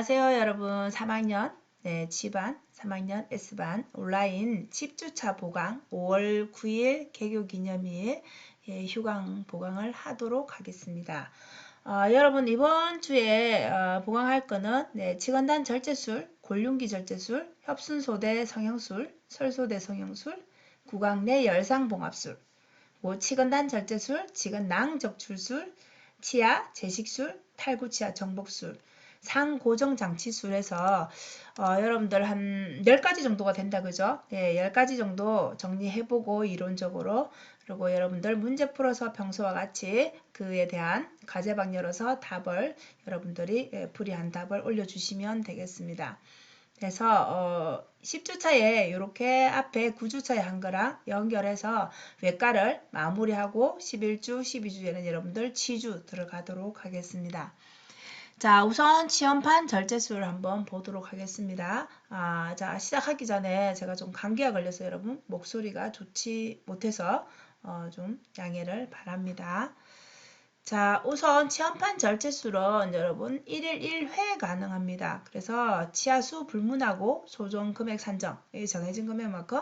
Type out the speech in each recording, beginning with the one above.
안녕하세요 여러분. 3학년 G반, 3학년 S반 온라인 10주차 보강 5월 9일 개교 기념일 휴강 보강을 하도록 하겠습니다. 여러분 이번 주에 보강할 거는 치건단 절제술, 골륜기 절제술, 협순소대 성형술, 설소대 성형술, 구강내 열상봉합술, 치건단 절제술, 치건낭 적출술, 치아 제식술, 탈구치아 정복술, 상고정장치술에서 여러분들 한 10가지 정도가 된다 그죠? 10가지 정도 정리해보고 이론적으로 그리고 여러분들 문제 풀어서 평소와 같이 그에 대한 과제방 열어서 답을 여러분들이 풀이한 답을 올려주시면 되겠습니다. 그래서 10주차에 이렇게 앞에 9주차에 한 거랑 연결해서 외과를 마무리하고 11주, 12주에는 여러분들 치주 들어가도록 하겠습니다. 자, 우선 치연판 절제술을 한번 보도록 하겠습니다. 자, 시작하기 전에 제가 좀 감기가 걸려서 여러분 목소리가 좋지 못해서 좀 양해를 바랍니다. 자, 우선 치연판 절제술은 여러분 1일 1회 가능합니다. 그래서 치아수 불문하고 소정 금액 산정, 정해진 금액만큼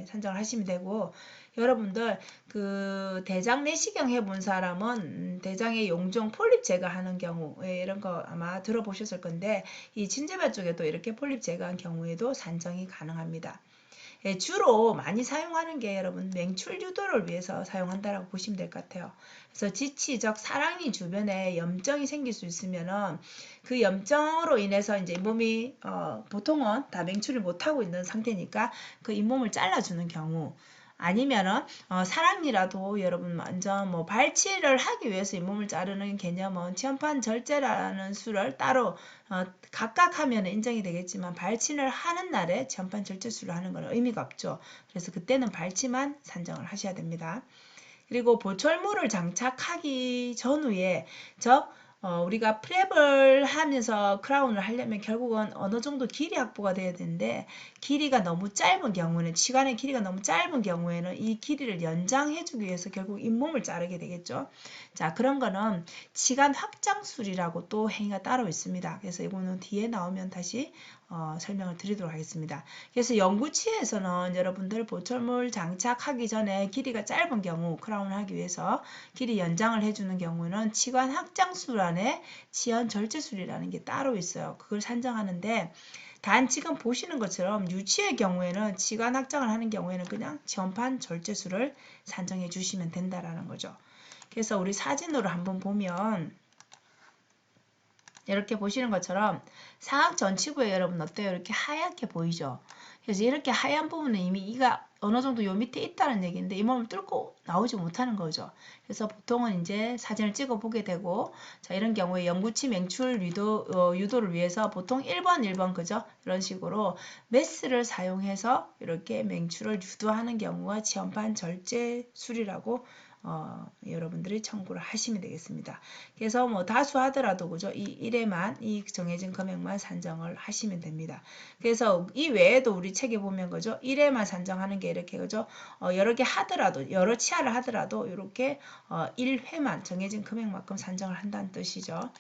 산정을 하시면 되고, 여러분들 그 대장 내시경 해본 사람은 대장의 용종 폴립 제거하는 경우 이런 거 아마 들어보셨을 건데, 이 진제발 쪽에도 이렇게 폴립 제거한 경우에도 산정이 가능합니다. 주로 많이 사용하는 게 여러분 맹출 유도를 위해서 사용한다라고 보시면 될 것 같아요. 그래서 지치적 사랑니 주변에 염증이 생길 수 있으면은 그 염증으로 인해서 이제 잇몸이 보통은 다 맹출을 못하고 있는 상태니까 그 잇몸을 잘라주는 경우, 아니면은 사랑니라도 여러분 완전 뭐 발치를 하기 위해서 잇몸을 자르는 개념은 치연판 절제라는 수를 따로 각각 하면 인정이 되겠지만, 발치를 하는 날에 치연판 절제술을 하는 건 의미가 없죠. 그래서 그때는 발치만 산정을 하셔야 됩니다. 그리고 보철물을 장착하기 전후에, 즉 우리가 프랩을 하면서 크라운을 하려면 결국은 어느 정도 길이 확보가 돼야 되는데, 길이가 너무 짧은 경우는, 치관의 길이가 너무 짧은 경우에는 이 길이를 연장해 주기 위해서 결국 잇몸을 자르게 되겠죠. 자, 그런 거는 치관 확장술이라고 또 행위가 따로 있습니다. 그래서 이거는 뒤에 나오면 다시 설명을 드리도록 하겠습니다. 그래서 연구치에서는 여러분들 보철물 장착하기 전에 길이가 짧은 경우, 크라운을 하기 위해서 길이 연장을 해주는 경우는 치관 확장술 안에 치연 절제술이라는 게 따로 있어요. 그걸 산정하는데, 단 지금 보시는 것처럼 유치의 경우에는 치관 확장을 하는 경우에는 그냥 치연판 절제술을 산정해 주시면 된다라는 거죠. 그래서 우리 사진으로 한번 보면 이렇게 보시는 것처럼 상악 전치부에 여러분 어때요? 이렇게 하얗게 보이죠? 그래서 이렇게 하얀 부분은 이미 이가 어느 정도 요 밑에 있다는 얘기인데 이 몸을 뚫고 나오지 못하는 거죠. 그래서 보통은 이제 사진을 찍어 보게 되고, 자, 이런 경우에 영구치 맹출 유도를 위해서 보통 1번 그죠? 이런 식으로 메스를 사용해서 이렇게 맹출을 유도하는 경우가 치연판 절제술이라고 여러분들이 청구를 하시면 되겠습니다. 그래서 뭐 다수 하더라도 그죠? 이 1회만, 이 정해진 금액만 산정을 하시면 됩니다. 그래서 이 외에도 우리 책에 보면 그죠? 1회만 산정하는 게 이렇게 그죠? 여러 개 하더라도, 여러 치아를 하더라도 이렇게 1회만 정해진 금액만큼 산정을 한다는 뜻이죠.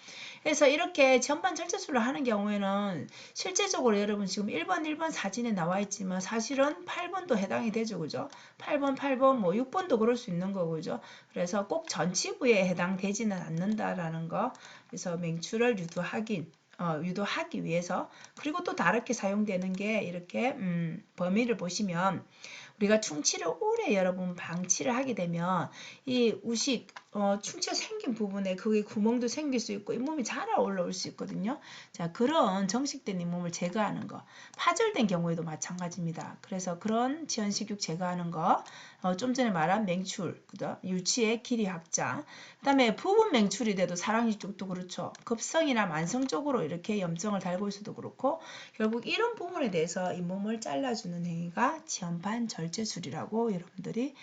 그래서 이렇게 치연판 절제술을 하는 경우에는 실제적으로 여러분 지금 1번 사진에 나와 있지만 사실은 8번도 해당이 되죠. 그죠? 8번, 뭐 6번도 그럴 수 있는 거고, 그죠? 그래서 꼭 전치부에 해당되지는 않는다라는 거. 그래서 맹출을 유도하기 위해서. 그리고 또 다르게 사용되는 게 이렇게 범위를 보시면, 우리가 충치를 오래 여러분 방치를 하게 되면 이 우식 충치가 생긴 부분에 그게 구멍도 생길 수 있고 잇몸이 자라 올라올 수 있거든요. 자, 그런 정식된 잇몸을 제거하는 거, 파절된 경우에도 마찬가지입니다. 그래서 그런 지연식육 제거하는 거, 좀 전에 말한 맹출, 그죠? 유치의 길이 확장, 그 다음에 부분 맹출이 돼도 사랑니 쪽도 그렇죠. 급성이나 만성적으로 이렇게 염증을 달고 있어도 그렇고, 결국 이런 부분에 대해서 잇몸을 잘라주는 행위가 치연판 절제술이라고 여러분들이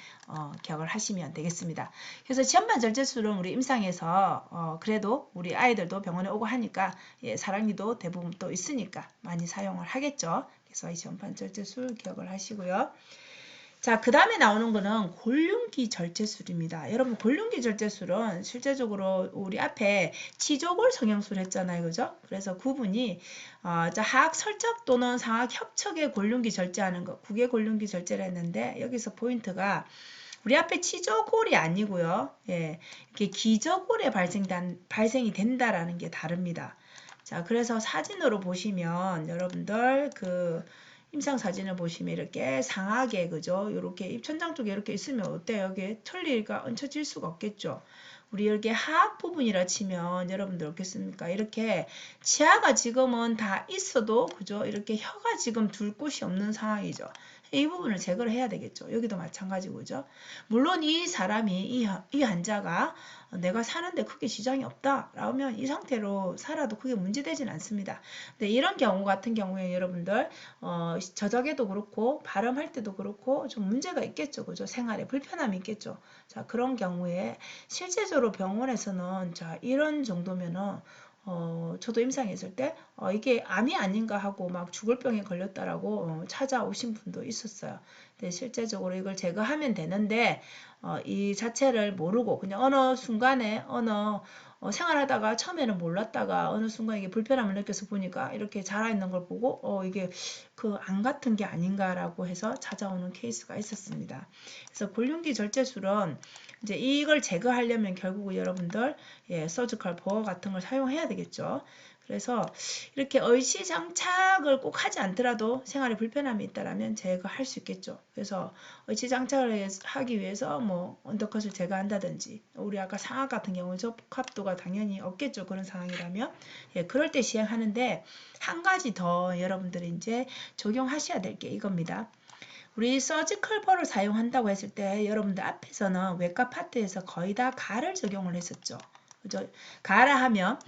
기억을 하시면 되겠습니다. 그래서 치연판 절제술은 우리 임상에서 그래도 우리 아이들도 병원에 오고 하니까 사랑니도 대부분 또 있으니까 많이 사용을 하겠죠. 그래서 이 치연판 절제술 기억을 하시고요. 자, 그 다음에 나오는 거는 골륜기 절제술입니다. 여러분, 골륜기 절제술은 실제적으로 우리 앞에 치조골 성형술 했잖아요. 그죠? 그래서 구분이 자, 하악 설적 또는 상악 협척의 골륜기 절제하는 거, 국의 골륜기 절제를 했는데 여기서 포인트가 우리 앞에 치조골이 아니고요. 예, 이렇게 기저골에 발생이 된다라는 게 다릅니다. 자, 그래서 사진으로 보시면 여러분들 그 임상 사진을 보시면 이렇게 상하게 그죠? 이렇게 입천장 쪽에 이렇게 있으면 어때요? 여기 털리가 얹혀질 수가 없겠죠. 우리 이렇게 하악 부분이라 치면 여러분들 어떻겠습니까? 이렇게 치아가 지금은 다 있어도 그죠? 이렇게 혀가 지금 둘 곳이 없는 상황이죠. 이 부분을 제거를 해야 되겠죠. 여기도 마찬가지고 그죠? 물론 이 사람이 이 환자가 내가 사는데 크게 지장이 없다 라면 이 상태로 살아도 크게 문제되진 않습니다. 근데 이런 경우 같은 경우에 여러분들 저작에도 그렇고 발음할 때도 그렇고 좀 문제가 있겠죠. 그죠? 생활에 불편함이 있겠죠. 자, 그런 경우에 실제적으로 병원에서는 자, 이런 정도면은 저도 임상했을 때 이게 암이 아닌가 하고 막 죽을 병에 걸렸다라고 찾아오신 분도 있었어요. 근데 실제적으로 이걸 제거하면 되는데 이 자체를 모르고 그냥 어느 순간에 생활하다가 처음에는 몰랐다가 어느 순간 이게 불편함을 느껴서 보니까 이렇게 자라있는 걸 보고 이게 그 암 같은 게 아닌가라고 해서 찾아오는 케이스가 있었습니다. 그래서 골륜기 절제술은 이제 이걸 제거하려면 결국 여러분들 서지컬 버어 같은 걸 사용해야 되겠죠. 그래서 이렇게 의시 장착을 꼭 하지 않더라도 생활에 불편함이 있다라면 제거할 수 있겠죠. 그래서 의시 장착을 하기 위해서 뭐 언더컷을 제거한다든지 우리 아까 상악 같은 경우 접합도가 당연히 없겠죠. 그런 상황이라면 그럴 때 시행하는데 한 가지 더 여러분들이 이제 적용하셔야 될 게 이겁니다. 우리 서지컬 버를 사용한다고 했을 때 여러분들 앞에서는 외과 파트에서 거의 다 가를 적용을 했었죠. 그죠? 가라 하면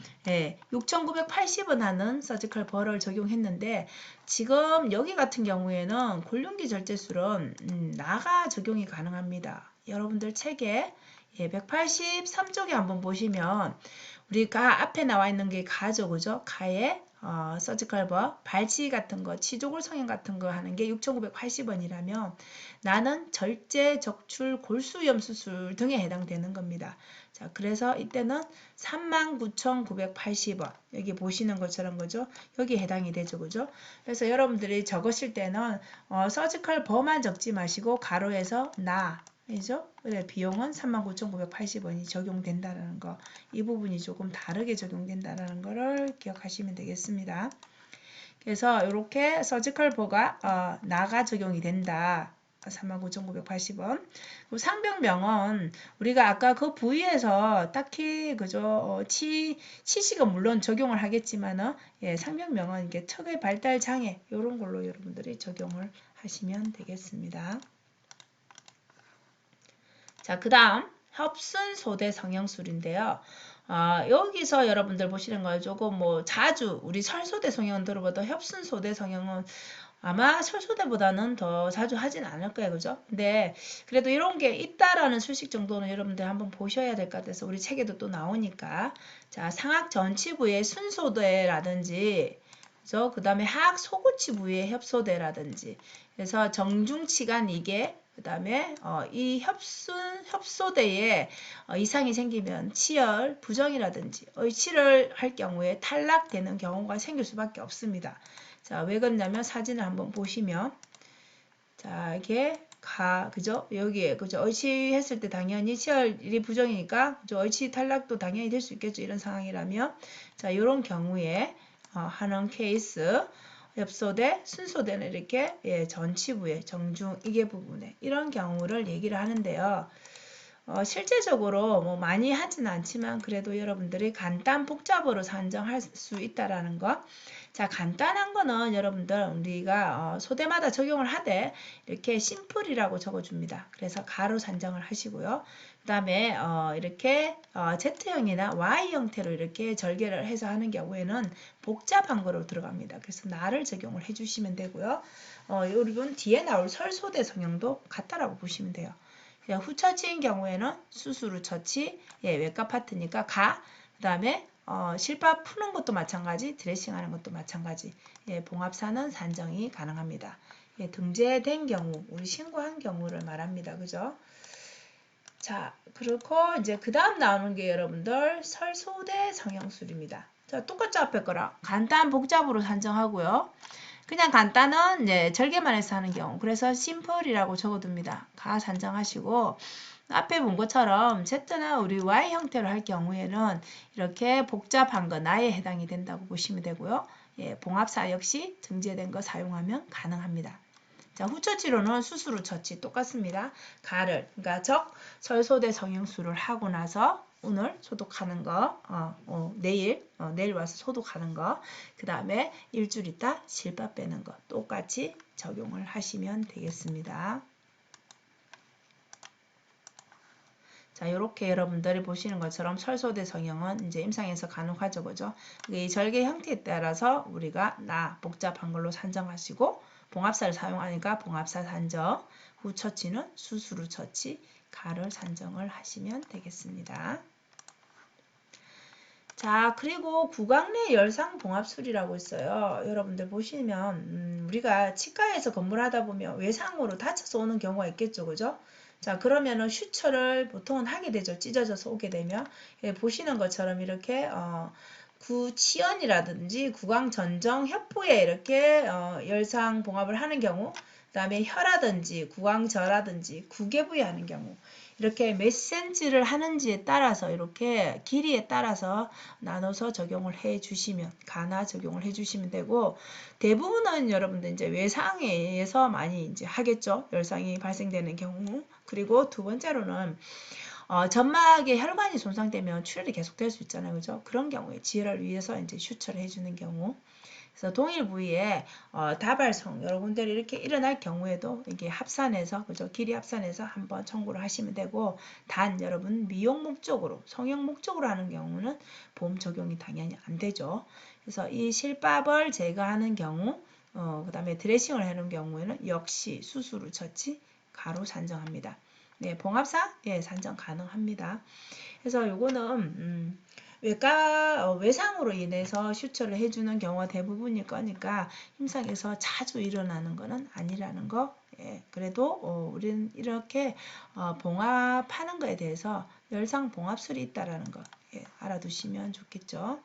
6,980원 하는 서지컬 버를 적용했는데 지금 여기 같은 경우에는 골륜기 절제술은 나가 적용이 가능합니다. 여러분들 책에 183쪽에 한번 보시면 우리가 앞에 나와 있는 게 가죠. 그죠? 가에 서지컬 버, 발치 같은 거, 치조골 성형 같은 거 하는 게 6,980원이라면 나는 절제, 적출, 골수염 수술 등에 해당되는 겁니다. 자, 그래서 이때는 39,980원. 여기 보시는 것처럼 그죠? 여기 해당이 되죠. 그죠? 그래서 여러분들이 적으실 때는 서지컬 버만 적지 마시고 가로에서 나 그죠? 비용은 39,980원이 적용된다는 거. 이 부분이 조금 다르게 적용된다는 거를 기억하시면 되겠습니다. 그래서 이렇게 서지컬 버가 나가 적용이 된다. 39,980원. 상병명은 우리가 아까 그 부위에서 딱히 그죠 치식은 물론 적용을 하겠지만은 상병명은 이게 척의 발달 장애 이런 걸로 여러분들이 적용을 하시면 되겠습니다. 자, 그 다음 협순소대 성형술인데요. 여기서 여러분들 보시는 거 조금 뭐 자주 우리 설소대 성형 들어봐도 협순소대 성형은 아마 설소대보다는 더 자주 하진 않을 거예요. 그죠? 근데 그래도 이런 게 있다라는 수식 정도는 여러분들 한번 보셔야 될 것 같아서 우리 책에도 또 나오니까 자, 상악 전치부의 순소대라든지 그죠? 그 다음에 하악 소구치 부위의 협소대라든지 그래서 정중치간 이게 그 다음에 이 협소대에 이상이 생기면 치열, 부정이라든지 의치를 할 경우에 탈락되는 경우가 생길 수밖에 없습니다. 자, 왜 그러냐면 사진을 한번 보시면 자, 이게 그죠? 여기에 그죠? 의치했을 때 당연히 치열이 부정이니까 그죠? 의치 탈락도 당연히 될 수 있겠죠. 이런 상황이라면 자, 이런 경우에 하는 케이스 엽소대, 순소대는 이렇게 전치부에 정중 이게 부분에 이런 경우를 얘기를 하는데요. 실제적으로 뭐 많이 하지는 않지만 그래도 여러분들이 간단 복잡으로 산정할 수 있다라는 거. 자, 간단한 거는 여러분들 우리가 소대마다 적용을 하되 이렇게 심플이라고 적어줍니다. 그래서 가로 산정을 하시고요. 그 다음에 이렇게 Z형이나 Y 형태로 이렇게 절개를 해서 하는 경우에는 복잡한 거로 들어갑니다. 그래서 나를 적용을 해주시면 되고요. 여러분 뒤에 나올 설소대 성형도 같다라고 보시면 돼요. 후처치인 경우에는 수술 후 처치, 외과 파트니까 그 다음에 실밥 푸는 것도 마찬가지, 드레싱하는 것도 마찬가지, 봉합사는 산정이 가능합니다. 예, 등재된 경우, 우리 신고한 경우를 말합니다. 그죠? 자, 그렇고 이제 그 다음 나오는 게 여러분들 설소대 성형술입니다. 자, 똑같죠? 앞에 거랑. 간단, 복잡으로 산정하고요. 그냥 간단은 이제 절개만 해서 하는 경우. 그래서 심플이라고 적어둡니다. 가 산정하시고 앞에 본 것처럼 Z는 우리 Y 형태로 할 경우에는 이렇게 복잡한 거 나에 해당이 된다고 보시면 되고요. 예, 봉합사 역시 등재된 거 사용하면 가능합니다. 자, 후처치로는 수술 후 처치 똑같습니다. 가를, 그러니까 설소대 성형술을 하고 나서 오늘 소독하는 거, 내일 와서 소독하는 거, 그 다음에 일주일 있다 실밥 빼는 거 똑같이 적용을 하시면 되겠습니다. 자, 이렇게 여러분들이 보시는 것처럼 설소대 성형은 이제 임상에서 가능하죠, 그죠? 이 절개 형태에 따라서 우리가 복잡한 걸로 산정하시고 봉합사를 사용하니까 봉합사 산정, 후 처치는 수술 후 처치, 가를 산정을 하시면 되겠습니다. 자, 그리고 구강내 열상 봉합술이라고 있어요. 여러분들 보시면 우리가 치과에서 근무를 하다 보면 외상으로 다쳐서 오는 경우가 있겠죠, 그죠? 자, 그러면은 슈처를 보통은 하게 되죠. 찢어져서 오게 되면. 예, 보시는 것처럼 이렇게 구치연이라든지 구강전정 협부에 이렇게 열상 봉합을 하는 경우, 그 다음에 혀라든지 구강저라든지 구개부에 하는 경우, 이렇게 몇 cm를 하는지에 따라서 이렇게 길이에 따라서 나눠서 적용을 해 주시면 가나 적용을 해 주시면 되고, 대부분은 여러분들 이제 외상에 의해서 많이 이제 하겠죠. 열상이 발생되는 경우. 그리고 두 번째로는 점막의 혈관이 손상되면 출혈이 계속될 수 있잖아요. 그죠? 그런 경우에 지혈을 위해서 이제 슈처를 해주는 경우. 그래서 동일 부위에 다발성 여러 군데 이렇게 일어날 경우에도 이게 합산해서 그죠? 길이 합산해서 한번 청구를 하시면 되고, 단 여러분 미용 목적으로 성형 목적으로 하는 경우는 보험 적용이 당연히 안 되죠. 그래서 이 실밥을 제거하는 경우, 그 다음에 드레싱을 해놓은 경우에는 역시 수술 후 처치 가로 산정합니다. 네, 봉합사 예, 산정 가능합니다. 그래서 요거는 외상으로 인해서 슈처를 해주는 경우가 대부분일 거니까 임상에서 자주 일어나는 거는 아니라는 거. 예, 그래도 우리는 이렇게 봉합하는 거에 대해서 열상 봉합술이 있다라는 거 예, 알아두시면 좋겠죠.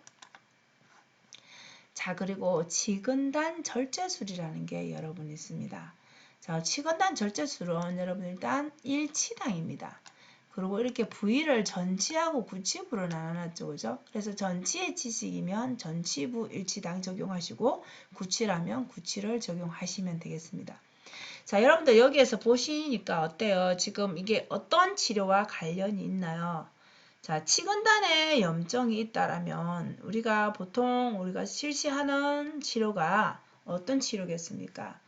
자, 그리고 치근단 절제술이라는 게 여러분 있습니다. 자, 치근단 절제술은 여러분 일단 1치당입니다. 그리고 이렇게 부위를 전치하고 구치부로 나눠놨죠. 그죠? 그래서 전치의 치식이면 전치부 1치당 적용하시고 구치라면 구치를 적용하시면 되겠습니다. 자, 여러분들 여기에서 보시니까 어때요? 지금 이게 어떤 치료와 관련이 있나요? 자, 치근단에 염증이 있다라면 우리가 실시하는 치료가 어떤 치료겠습니까?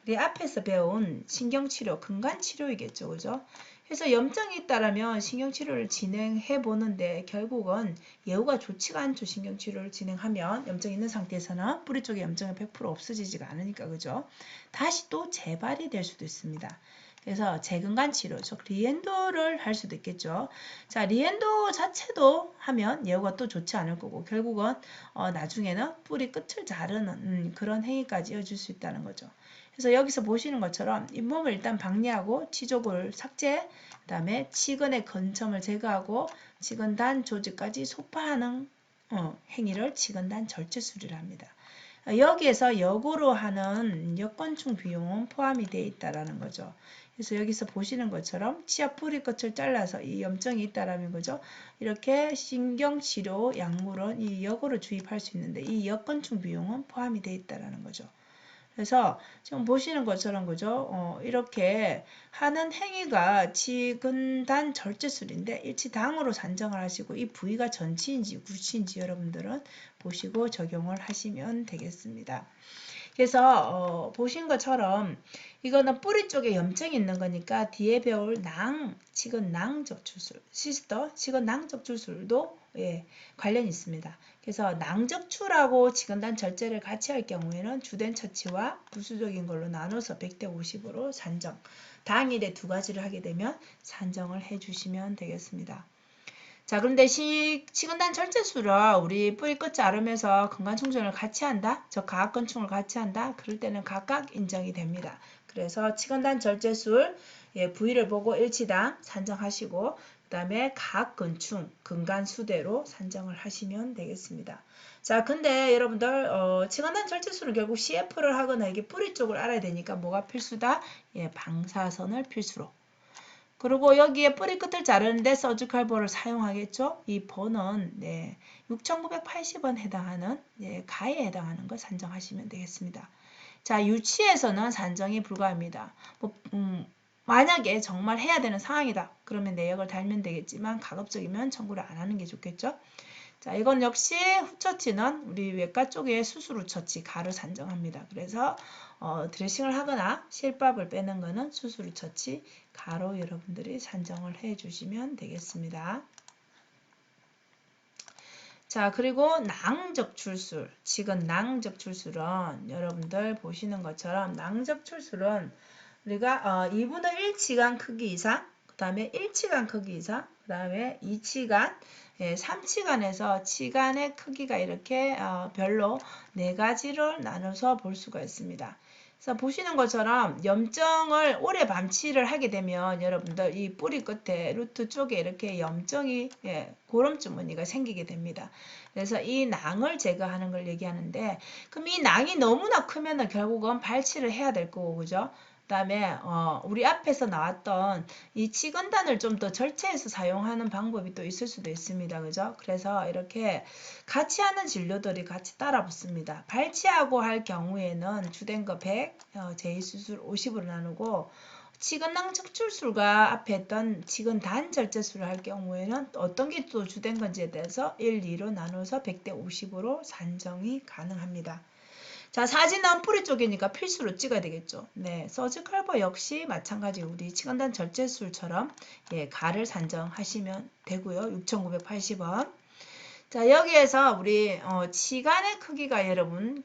우리 앞에서 배운 신경치료, 근간치료이겠죠. 그죠? 그래서 염증이 있다라면 신경치료를 진행해 보는데 결국은 예후가 좋지가 않죠. 신경치료를 진행하면 염증이 있는 상태에서는 뿌리 쪽에 염증이 100% 없어지지가 않으니까. 그죠? 다시 또 재발이 될 수도 있습니다. 그래서 재근간 치료, 즉 리엔도를 할 수도 있겠죠. 자, 리엔도 자체도 하면 예후가 또 좋지 않을 거고 결국은 나중에는 뿌리 끝을 자르는 그런 행위까지 이어질 수 있다는 거죠. 그래서 여기서 보시는 것처럼 잇몸을 일단 박리하고 치족을 삭제, 그 다음에 치근의 근점을 제거하고 치근단 조직까지 소파하는 행위를 치근단 절제술이라 합니다. 여기에서 역으로 하는 역건충 비용은 포함이 되어 있다라는 거죠. 그래서 여기서 보시는 것처럼 치아 뿌리 끝을 잘라서 이 염증이 있다라는 거죠. 이렇게 신경치료 약물은 이 역으로 주입할 수 있는데 이 역건충 비용은 포함이 되어 있다라는 거죠. 그래서 지금 보시는 것처럼 그죠? 이렇게 하는 행위가 치근단 절제술인데 일치당으로 산정을 하시고 이 부위가 전치인지 구치인지 여러분들은 보시고 적용을 하시면 되겠습니다. 그래서 보신 것처럼 이거는 뿌리 쪽에 염증이 있는 거니까 뒤에 배울 치근낭 적출술, 시스터 치근낭 적출술도 예, 관련이 있습니다. 그래서 낭적출하고 치근단 절제를 같이 할 경우에는 주된 처치와 부수적인 걸로 나눠서 100대 50으로 산정. 당일에 두 가지를 하게 되면 산정을 해주시면 되겠습니다. 자, 그런데 치근단 절제술을 우리 뿌리 끝 자르면서 근간충전을 같이 한다. 저 가압건충을 같이 한다. 그럴 때는 각각 인정이 됩니다. 그래서 치근단 절제술 부위를 보고 일치당 산정하시고 그 다음에 가압건충 근간수대로 산정을 하시면 되겠습니다. 자, 근데 여러분들 치근단 절제술은 결국 CF를 하거나 이게 뿌리 쪽을 알아야 되니까 뭐가 필수다? 방사선을 필수로. 그리고 여기에 뿌리 끝을 자르는데 서지컬 볼을 사용하겠죠. 이 볼은 6,980원 해당하는 가에 해당하는 걸 산정하시면 되겠습니다. 자, 유치에서는 산정이 불가합니다. 만약에 정말 해야 되는 상황이다. 그러면 내역을 달면 되겠지만 가급적이면 청구를 안 하는 게 좋겠죠. 자, 이건 역시 후처치는 우리 외과 쪽에 수술 후처치 가를 산정합니다. 그래서 드레싱을 하거나 실밥을 빼는 거는 수술 후처치 가로 여러분들이 산정을 해 주시면 되겠습니다. 자, 그리고 낭적출술, 지금 낭적출술은 여러분들 보시는 것처럼 낭적출술은 우리가 2분의 1치간 크기 이상, 그 다음에 1치간 크기 이상, 그 다음에 2치간, 3치간에서 치간의 크기가 이렇게 별로 4가지를 나눠서 볼 수가 있습니다. 그래서 보시는 것처럼 염증을 오래 방치를 하게 되면 여러분들 이 뿌리 끝에 루트 쪽에 이렇게 염증이 고름주 무늬가 생기게 됩니다. 그래서 이 낭을 제거하는 걸 얘기하는데 그럼 이 낭이 너무나 크면은 결국은 발치를 해야 될 거고 그죠? 그다음에 우리 앞에서 나왔던 이 치근단을 좀 더 절제해서 사용하는 방법이 또 있을 수도 있습니다. 그죠? 그래서 이렇게 같이 하는 진료들이 같이 따라 붙습니다. 발치하고 할 경우에는 주된 거 100, 제2수술 50으로 나누고 치근낭 척출술과 앞에 했던 치근단 절제술을 할 경우에는 어떤 게 또 주된 건지에 대해서 1, 2로 나눠서 100대 50으로 산정이 가능합니다. 자, 사진은 뿌리 쪽이니까 필수로 찍어야 되겠죠. 네, 서지컬버 역시 마찬가지 우리 치근단 절제술처럼 가를 산정하시면 되고요. 6,980원. 자, 여기에서 우리 치간의 크기가 여러분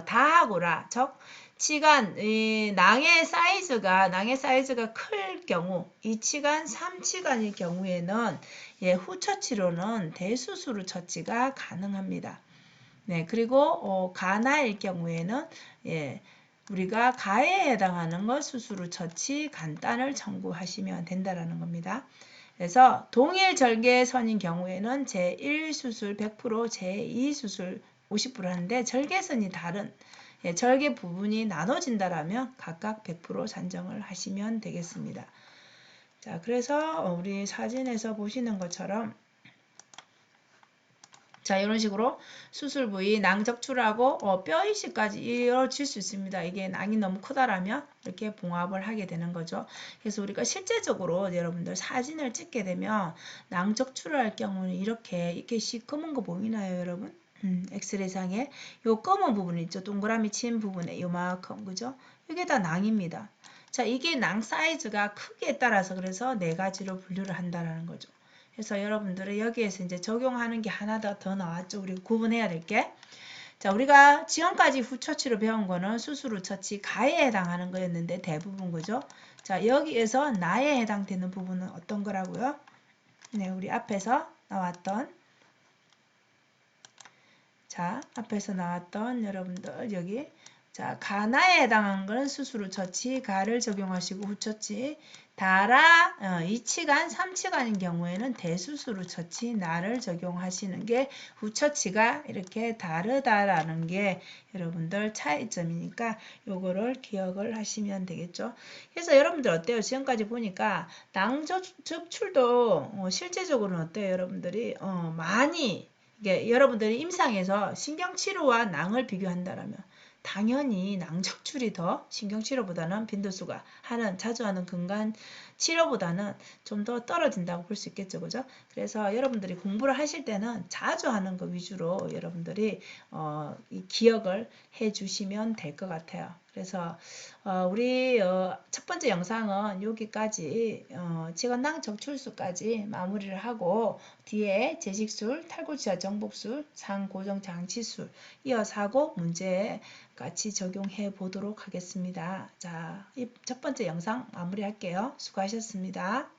다하고라 즉 치간 이 낭의 사이즈가 클 경우 이 치간 3치간일 경우에는 후처치로는 대수술 처치가 가능합니다. 네, 그리고 가나일 경우에는 우리가 가에 해당하는 것 수술 처치 간단을 청구하시면 된다라는 겁니다. 그래서 동일 절개선인 경우에는 제1수술 100%, 제2수술 50% 하는데 절개선이 다른 절개 부분이 나눠진다라면 각각 100% 산정을 하시면 되겠습니다. 자, 그래서 우리 사진에서 보시는 것처럼 자, 이런 식으로 수술 부위 낭적출하고 뼈 이식까지 이루어질 수 있습니다. 이게 낭이 너무 크다라면 이렇게 봉합을 하게 되는 거죠. 그래서 우리가 실제적으로 여러분들 사진을 찍게 되면 낭적출을 할 경우는 이렇게 시커먼 거 보이나요, 여러분? 엑스레이상에 요 검은 부분 있죠. 동그라미 친 부분에 요만큼 그죠? 이게 다 낭입니다. 자, 이게 낭 사이즈가 크기에 따라서 그래서 4가지로 분류를 한다는 거죠. 그래서 여러분들은 여기에서 이제 적용하는 게 하나 더 나왔죠. 우리 구분해야 될 게. 자, 우리가 지금까지 후처치로 배운 거는 수술 후처치 가에 해당하는 거였는데 대부분 그죠? 자, 여기에서 나에 해당되는 부분은 어떤 거라고요? 네, 우리 앞에서 나왔던 여러분들 여기 자, 가나에 해당하는 것은 수술 후처치, 가를 적용하시고 후처치, 다라 2치간, 3치간인 경우에는 대수술 후처치, 나를 적용하시는 게 후처치가 이렇게 다르다라는 게 여러분들 차이점이니까 요거를 기억을 하시면 되겠죠. 그래서 여러분들 어때요? 지금까지 보니까 낭적출도 실제적으로는 어때요? 여러분들이 많이 이게 여러분들이 임상에서 신경치료와 낭을 비교한다라면 당연히 낭적출이 더 신경치료보다는 빈도수가 자주 하는 근간 치료보다는 좀 더 떨어진다고 볼 수 있겠죠. 그죠? 그래서 여러분들이 공부를 하실 때는 자주 하는 거 위주로 여러분들이 이 기억을 해 주시면 될 것 같아요. 그래서 우리 첫 번째 영상은 여기까지 치건낭 적출술까지 마무리를 하고 뒤에 제식술, 탈골치아 정복술, 상고정 장치술 이어서 하고 문제 같이 적용해 보도록 하겠습니다. 자, 이 첫 번째 영상 마무리할게요. 수고하셨습니다.